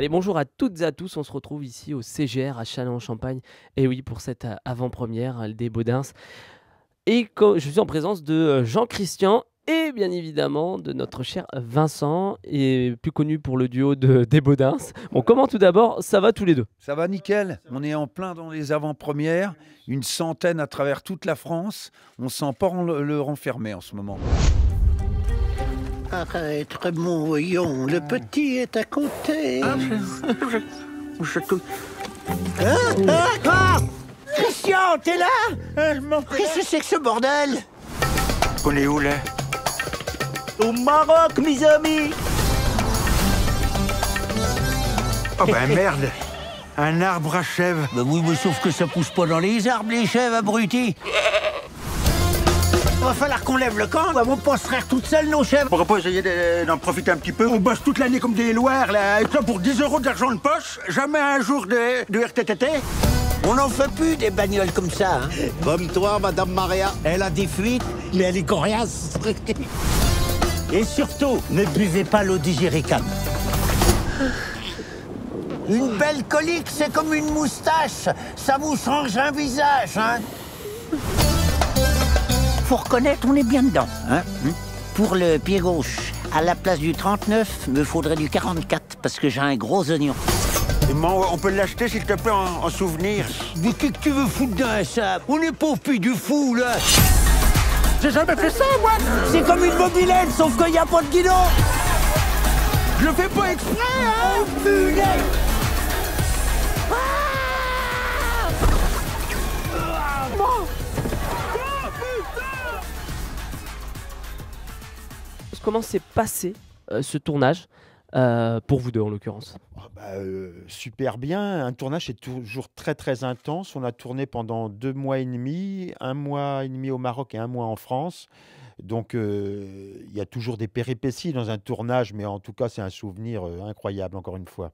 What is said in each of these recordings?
Allez, bonjour à toutes et à tous. On se retrouve ici au CGR à Châlons-en-Champagne. Et oui, pour cette avant-première des Baudins. Et je suis en présence de Jean-Christian et bien évidemment de notre cher Vincent, et plus connu pour le duo des Baudins. Bon, comment tout d'abord, ça va tous les deux? Ça va nickel, on est en plein dans les avant-premières, une centaine à travers toute la France. On ne sent pas le renfermer en ce moment. Arrête, Raymond, voyons, le petit est à côté. Christian, t'es là? Qu'est-ce que c'est que ce bordel? On est où là? Au Maroc, mes amis. Oh ben merde! Un arbre à chèvre. Bah oui, mais sauf que ça pousse pas dans les arbres, les chèvres, abrutis. Va falloir qu'on lève le camp, on va pas se faire toutes seules, nos chèvres. On pourrait pas essayer d'en profiter un petit peu? On bosse toute l'année comme des loirs, là, et ça pour 10 € d'argent de poche, jamais un jour de RTTT. On n'en fait plus des bagnoles comme ça, hein. Comme toi, Madame Maria. Elle a des fuites, mais elle est coriace. Et surtout, ne buvez pas l'eau du jerrycan. Une belle colique, c'est comme une moustache. Ça vous change un visage, hein. Faut reconnaître, on est bien dedans, hein. Pour le pied gauche, à la place du 39, me faudrait du 44, parce que j'ai un gros oignon. Et moi, on peut l'acheter, s'il te plaît, en souvenir? Mais qu'est-ce que tu veux foutre dans ça? On est pas au pays du fou, là. J'ai jamais fait ça, moi! C'est comme une mobilette, sauf qu'il n'y a pas de guidon. Je le fais pas exprès, hein! Oh, punaise! Comment s'est passé ce tournage pour vous deux en l'occurrence? Super bien. Un tournage est toujours très très intense. On a tourné pendant 2 mois et demi, 1 mois et demi au Maroc et 1 mois en France. Donc il y a toujours des péripéties dans un tournage, mais en tout cas c'est un souvenir incroyable encore une fois.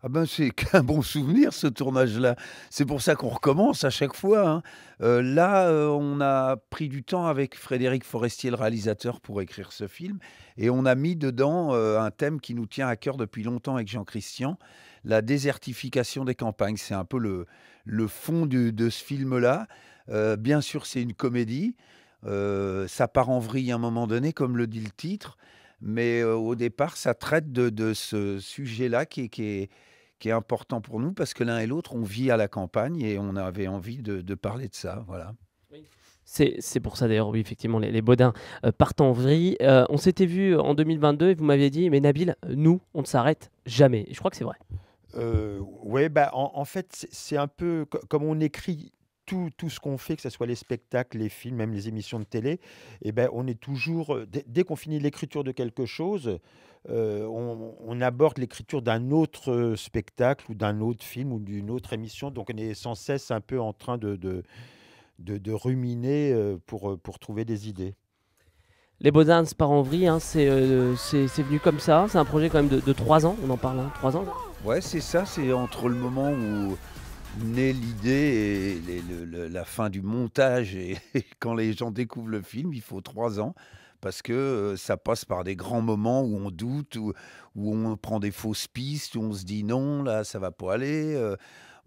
Ah ben c'est qu'un bon souvenir ce tournage-là. C'est pour ça qu'on recommence à chaque fois, hein. On a pris du temps avec Frédéric Forestier, le réalisateur, pour écrire ce film. Et on a mis dedans un thème qui nous tient à cœur depuis longtemps avec Jean-Christian, la désertification des campagnes. C'est un peu le fond de ce film-là. Bien sûr, c'est une comédie. Ça part en vrille à un moment donné, comme le dit le titre. Mais au départ, ça traite de ce sujet-là qui est important pour nous parce que l'un et l'autre, on vit à la campagne et on avait envie de parler de ça. Voilà. C'est pour ça d'ailleurs, oui, effectivement, les Baudins partent en vrille. On s'était vu en 2022 et vous m'aviez dit, mais Nabil, nous, on ne s'arrête jamais. Et je crois que c'est vrai. Oui, en fait, c'est un peu comme on écrit tout ce qu'on fait, que ce soit les spectacles, les films, même les émissions de télé, et ben, on est toujours, dès qu'on finit l'écriture de quelque chose, on aborde l'écriture d'un autre spectacle ou d'un autre film ou d'une autre émission. Donc on est sans cesse un peu en train de ruminer pour trouver des idées. Les Baudins partent en vrille, hein, c'est venu comme ça. C'est un projet quand même de 3 ans. On en parle, hein, 3 ans. Ouais, c'est ça. C'est entre le moment où naît l'idée et la fin du montage et quand les gens découvrent le film, il faut 3 ans. Parce que ça passe par des grands moments où on doute, où on prend des fausses pistes, où on se dit non, là, ça va pas aller.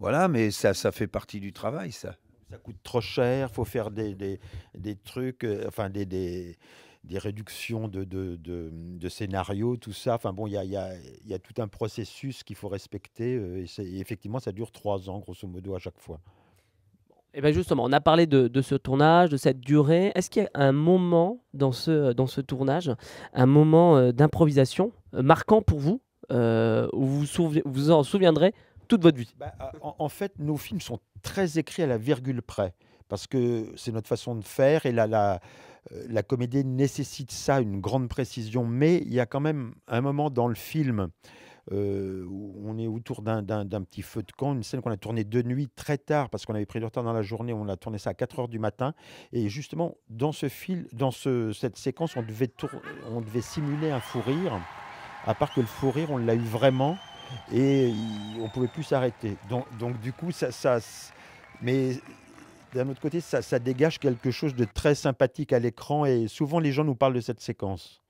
Voilà, mais ça fait partie du travail, ça. Ça coûte trop cher, il faut faire des trucs, enfin des réductions de scénarios, tout ça. Enfin bon, il y a tout un processus qu'il faut respecter. Et effectivement, ça dure 3 ans, grosso modo, à chaque fois. Et bien justement, on a parlé de ce tournage, de cette durée. Est-ce qu'il y a un moment dans ce tournage, un moment d'improvisation marquant pour vous, où vous en souviendrez toute votre vie? En fait, nos films sont très écrits à la virgule près, parce que c'est notre façon de faire, et la comédie nécessite ça, une grande précision. Mais il y a quand même un moment dans le film où on est autour d'un petit feu de camp, une scène qu'on a tournée de nuit très tard, parce qu'on avait pris du retard dans la journée. On a tourné ça à 4 heures du matin. Et justement, dans cette séquence, on devait simuler un fou rire, à part que le fou rire, on l'a eu vraiment, et on ne pouvait plus s'arrêter. Donc du coup, mais d'un autre côté, ça dégage quelque chose de très sympathique à l'écran, et souvent les gens nous parlent de cette séquence.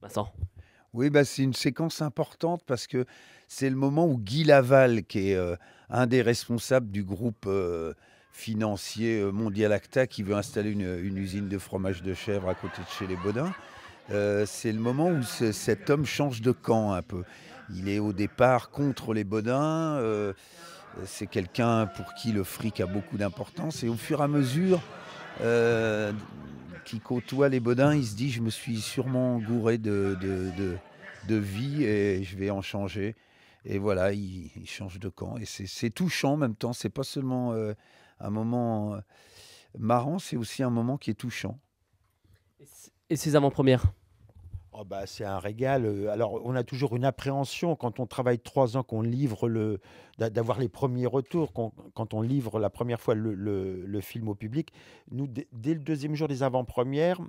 Vincent? Oui, c'est une séquence importante parce que c'est le moment où Guy Laval, qui est un des responsables du groupe financier Mondial Acta, qui veut installer une usine de fromage de chèvre à côté de chez les Baudins, c'est le moment où cet homme change de camp un peu. Il est au départ contre les Baudins, c'est quelqu'un pour qui le fric a beaucoup d'importance, et au fur et à mesure qu'il côtoie les Baudins, il se dit « je me suis sûrement gouré de vie et je vais en changer ». Et voilà, il change de camp. Et c'est touchant en même temps. C'est pas seulement un moment marrant, c'est aussi un moment qui est touchant. Et ces avant-premières? Oh bah, c'est un régal. Alors, on a toujours une appréhension quand on travaille 3 ans, qu'on livre d'avoir les premiers retours, quand on livre la première fois le film au public. Nous, dès le 2e jour des avant-premières,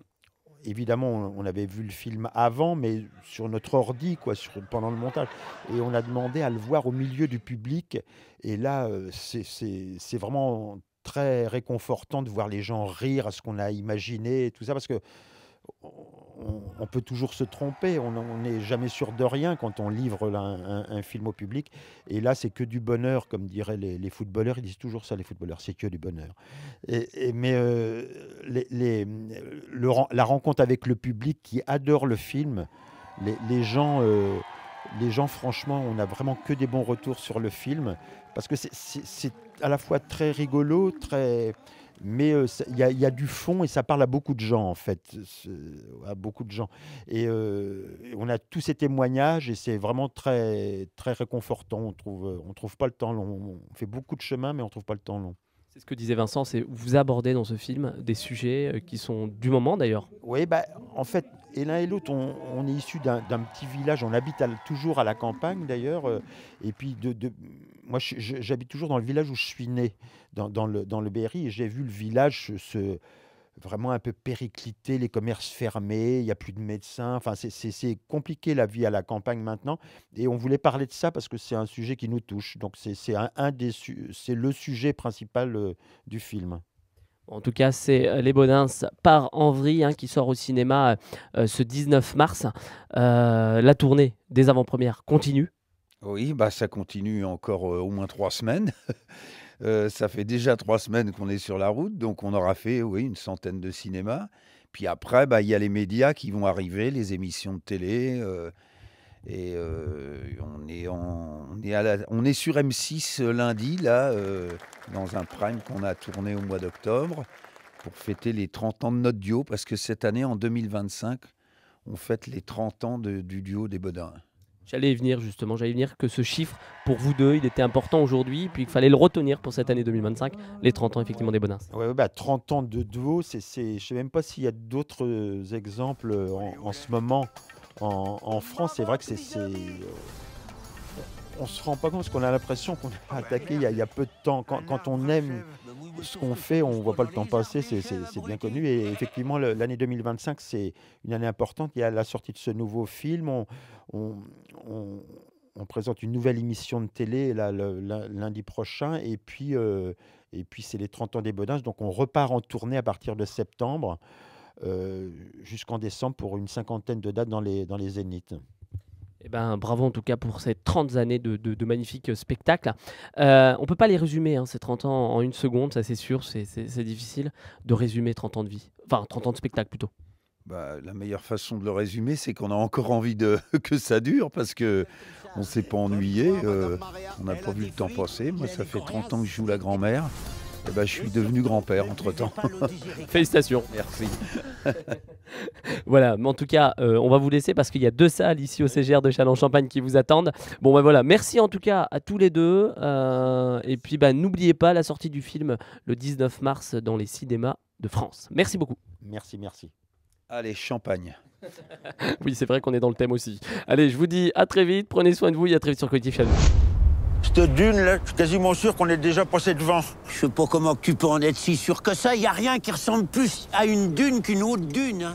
évidemment, on avait vu le film avant, mais sur notre ordi, quoi, pendant le montage. Et on a demandé à le voir au milieu du public. Et là, c'est vraiment très réconfortant de voir les gens rire à ce qu'on a imaginé et tout ça, parce que on peut toujours se tromper, on n'est jamais sûr de rien quand on livre un film au public. Et là, c'est que du bonheur, comme diraient les footballeurs. Ils disent toujours ça, les footballeurs, c'est que du bonheur. Mais la rencontre avec le public qui adore le film, les gens, franchement, on n'a vraiment que des bons retours sur le film, parce que c'est à la fois très rigolo, mais il y a du fond et ça parle à beaucoup de gens, en fait, à beaucoup de gens. Et on a tous ces témoignages et c'est vraiment très, très réconfortant. On trouve pas le temps long. On fait beaucoup de chemin, mais on trouve pas le temps long. C'est ce que disait Vincent, c'est vous abordez dans ce film des sujets qui sont du moment d'ailleurs. Oui, bah, en fait, et l'un et l'autre, on est issus d'un petit village. On habite toujours à la campagne d'ailleurs. Et puis, moi, j'habite toujours dans le village où je suis né, dans le Berry. Et j'ai vu le village vraiment un peu péricliter, les commerces fermés, il n'y a plus de médecins. Enfin, c'est compliqué la vie à la campagne maintenant. Et on voulait parler de ça parce que c'est un sujet qui nous touche. Donc, c'est le sujet principal du film. En tout cas, c'est Les Baudins par Henvry qui sort au cinéma ce 19 mars. La tournée des avant-premières continue. Oui, bah ça continue encore au moins 3 semaines. Ça fait déjà 3 semaines qu'on est sur la route, donc on aura fait une centaine de cinémas. Puis après, il y a les médias qui vont arriver, les émissions de télé. Et on est sur M6 lundi, là, dans un prime qu'on a tourné au mois d'octobre, pour fêter les 30 ans de notre duo, parce que cette année, en 2025, on fête les 30 ans du duo des Baudins. J'allais y venir justement, que ce chiffre, pour vous deux, il était important aujourd'hui, puis qu'il fallait le retenir pour cette année 2025, les 30 ans effectivement des Baudins. Ouais, 30 ans de duo, je ne sais même pas s'il y a d'autres exemples en ce moment en France. C'est vrai que on se rend pas compte parce qu'on a l'impression qu'on est attaqué il y a peu de temps. Quand on aime ce qu'on fait, on ne voit pas le temps passer, c'est bien connu. Et effectivement, l'année 2025, c'est une année importante. Il y a la sortie de ce nouveau film. On présente une nouvelle émission de télé lundi prochain. Et puis c'est les 30 ans des Baudins. Donc, on repart en tournée à partir de septembre jusqu'en décembre pour une 50aine de dates dans les Zéniths. Eh ben, bravo en tout cas pour ces 30 années de magnifiques spectacles. On ne peut pas les résumer, ces 30 ans en une seconde, ça c'est sûr, c'est difficile de résumer 30 ans de vie. Enfin, 30 ans de spectacle plutôt. La meilleure façon de le résumer, c'est qu'on a encore envie que ça dure, parce qu'on ne s'est pas ennuyé, on n'a pas vu le temps passer. Moi, ça fait 30 ans que je joue la grand-mère. Je suis devenu grand-père entre-temps. Félicitations. Merci. Voilà, mais en tout cas, on va vous laisser parce qu'il y a 2 salles ici au CGR de Châlons-Champagne qui vous attendent. Bon, voilà, merci en tout cas à tous les deux. Et puis, n'oubliez pas la sortie du film le 19 mars dans les cinémas de France. Merci beaucoup. Merci. Allez, champagne. Oui, c'est vrai qu'on est dans le thème aussi. Allez, je vous dis à très vite, prenez soin de vous et à très vite sur Collectif Châlons. Cette dune là, je suis quasiment sûr qu'on est déjà passé devant. Je sais pas comment tu peux en être si sûr que ça. Y a rien qui ressemble plus à une dune qu'une autre dune.